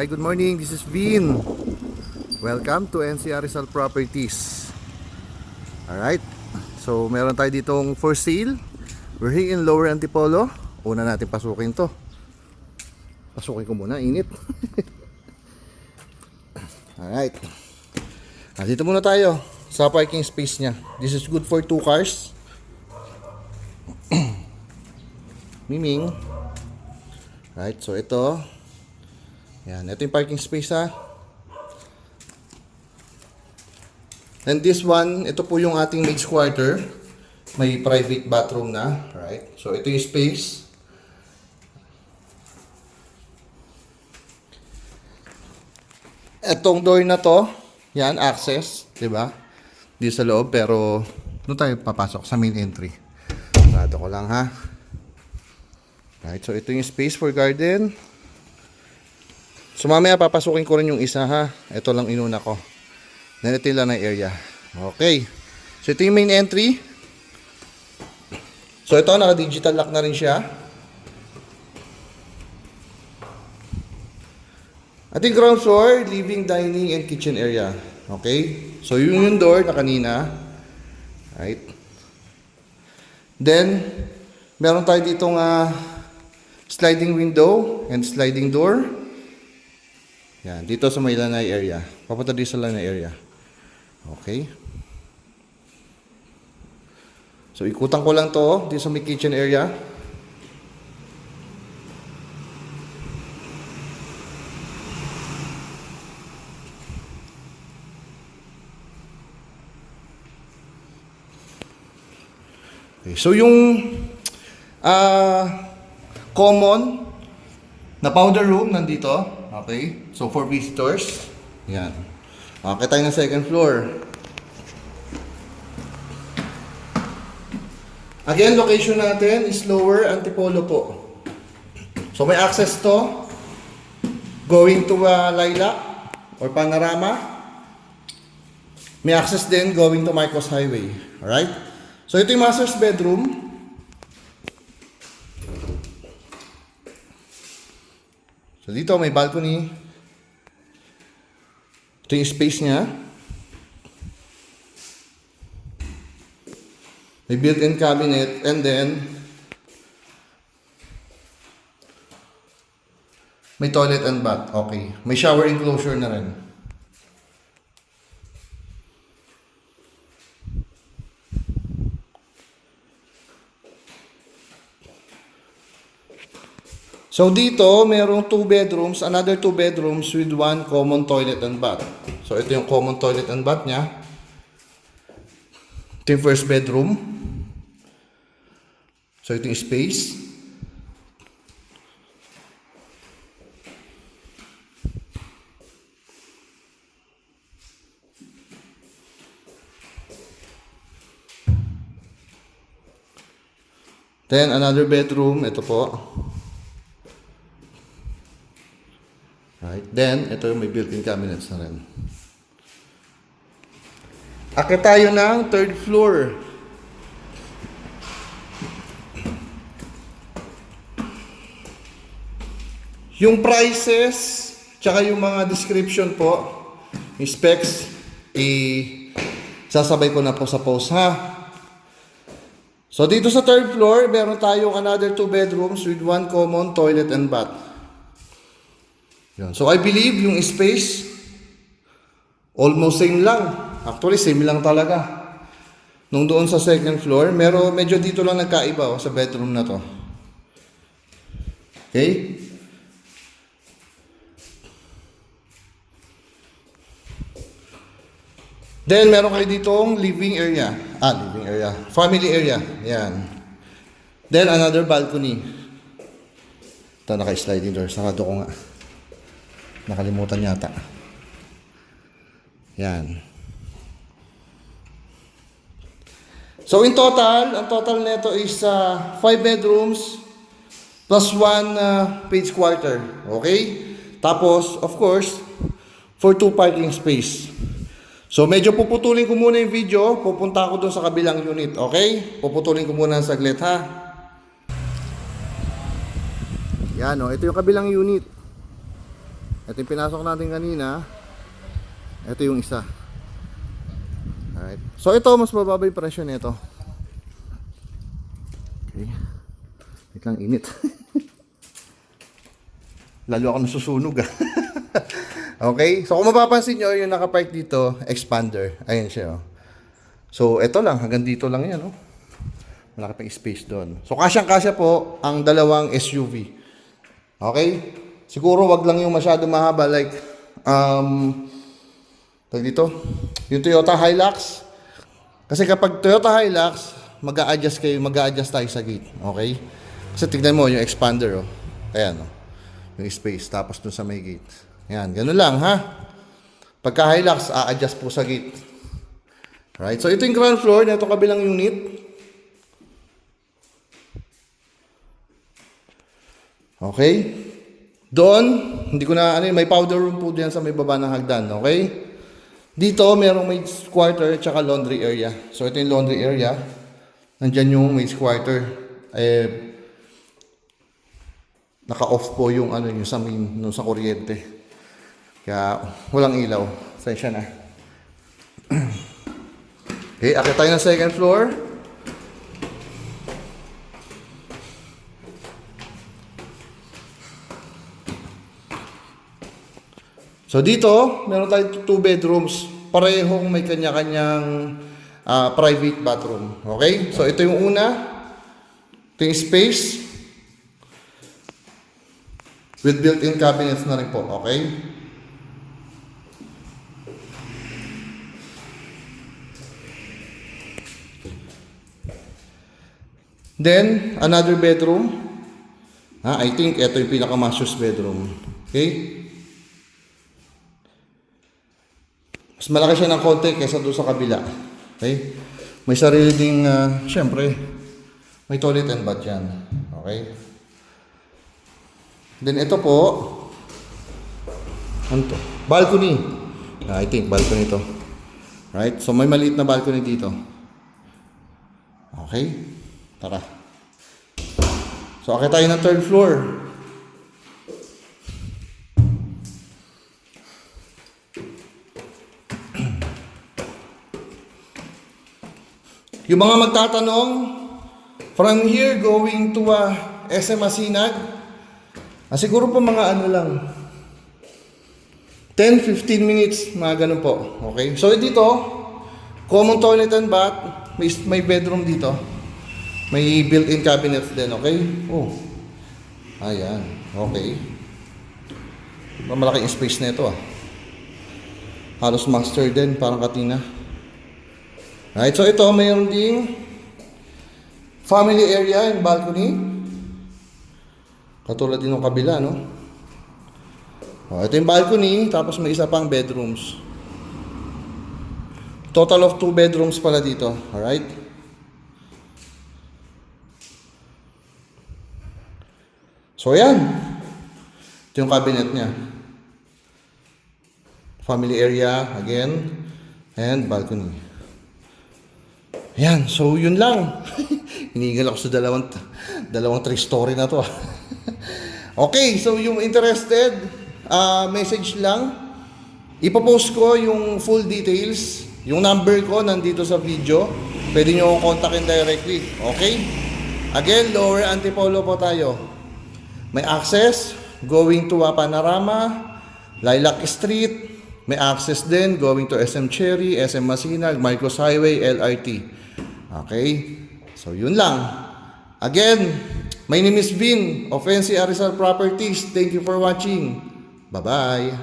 Hi, good morning. This is Vin. Welcome to NCR Rizal Properties. Alright, so meron tayo ditong for sale. We're here in Lower Antipolo. Una natin pasukin to. Pasukin ko muna, init. Alright, dito muna tayo sa parking space nya. This is good for 2 cars. Miming. Right, so ito. Yan, ito yung parking space ha. And this one, ito po yung ating maid's quarter. May private bathroom na, right? So ito yung space. Etong door na to, yan, access, 'di ba? Di sa loob, pero doon tayo papasok sa main entry. Sarado ko lang ha. Right, so ito yung space for garden. So mamaya papasukin ko rin yung isa ha. Ito lang inuna ko. Then ito lang na area. Okay. So ito yung main entry. So ito, naka-digital lock na rin siya. Ating ground floor, living, dining, and kitchen area. Okay? So yung door na kanina. Right? Then, meron tayo ditong sliding window and sliding door. Yan, dito sa may lanay area. Papunta dito sa lanay area. Okay. So, ikutan ko lang to dito sa may kitchen area. Okay, so yung common na powder room nandito. Okay, so for visitors. Yan. Okay, tayo ng second floor. Again, location natin is Lower Antipolo po. So may access to going to Lilac or Panorama. May access din going to Marcos Highway. Alright? So ito yung master's bedroom. So dito may balcony. Ito yung space niya. May built-in cabinet and then may toilet and bath. Okay. May shower enclosure na rin. So dito, merong 2 bedrooms, another 2 bedrooms with 1 common toilet and bath. So ito yung common toilet and bath niya. Ito yung first bedroom. So ito yung space. Then another bedroom, ito po. Right. Then, ito yung may built-in cabinets na rin. Akit tayo ng third floor. Yung prices, tsaka yung mga description po, yung specs, sasabay ko na po sa post ha. So, dito sa third floor, meron tayong another 2 bedrooms with 1 common toilet and bath. Yun. So I believe yung space almost same lang. Actually same lang talaga. Nung doon sa second floor, medyo dito lang nagkaiba sa bedroom na to. Okay? Then meron kayo ditong living area. Living area. Family area. Yan. Then another balcony. Ito naka-sliding door. Sarado ko nga. Nakalimutan yata. Yan. So in total, ang total nito is 5 bedrooms plus 1 page quarter. Okay? Tapos, of course, for 2 parking space. So medyo puputulin ko muna yung video. Pupunta ako doon sa kabilang unit. Okay? Puputulin ko muna saglit ha. Yan o. Ito yung kabilang unit. Ito yung pinasok natin kanina. Ito yung isa. Alright. So ito, mas mababa yung presyo nito. Okay. Wait lang, init. Lalo ako nasusunog ah. Okay. So kung mapapansin nyo, yung nakapark dito, expander. Ayan siya oh. So ito lang, hanggang dito lang yan oh. Malaki pa yung space doon. So kasyang-kasya po ang dalawang SUV. Okay? Siguro wag lang yung masyado mahaba like tawag dito, yung Toyota Hilux. Kasi kapag Toyota Hilux, mag-a-adjust tayo sa gate. Okay? Kasi tignan mo yung expander oh. Ayan oh. Yung space tapos dun sa may gate. Ayan, ganun lang ha. Pagka Hilux, a-adjust po sa gate. Right? So ito yung ground floor na itong kabilang unit. Okay? Doon, hindi ko na may powder room po diyan sa may baba ng hagdan, okay? Dito merong maid's quarter at saka laundry area. So ito yung laundry area. Nandiyan yung maid's quarter. Naka-off po yung yung sa main, no, sa kuryente. Kaya walang ilaw. Sensya na. Okay, akit tayo ng second floor. So dito, meron tayong 2 bedrooms. Parehong may kanya-kanyang private bathroom. Okay? So ito yung una. Ito yung space. With built-in cabinets na rin po. Okay? Then, another bedroom. I think ito yung pinaka-master's bedroom. Okay? Mas malaki siya ng konti kaysa doon sa kabila. Okay? May sarili ding, syempre, may toilet and bath yan. Okay? Then ito po, ano to? Balcony. I think balcony to. Right? So may maliit na balcony dito. Okay? Tara. So akit tayo ng third floor. Yung mga magtatanong, from here going to SM Masinag, siguro po mga ano lang, 10-15 minutes, mga ganun po. Okay? So dito, common toilet and bath, may bedroom dito. May built-in cabinets din, okay? Oh. Ayan, okay. Malaking space na ito ah. Halos master din, parang katina. Right, so ito mayroon ding family area and balcony. Katulad din ng kabila, no? Ito yung balcony, tapos may isa pang bedrooms. Total of 2 bedrooms pala dito, alright? So yan. Ito yung cabinet niya. Family area, again, and balcony. Yan, so yun lang. Hinigal ako sa dalawang 3-story na to. Okay, so yung interested, message lang. Ipopost ko yung full details. Yung number ko nandito sa video. Pwede nyo akong kontakin directly. Okay? Again, Lower Antipolo po tayo. May access going to Panorama, Lilac Street. May access din going to SM Cherry, SM Masinag, Marcos Highway, LRT. Okay? So, yun lang. Again, my name is Vin of NC Arizal Properties. Thank you for watching. Bye-bye.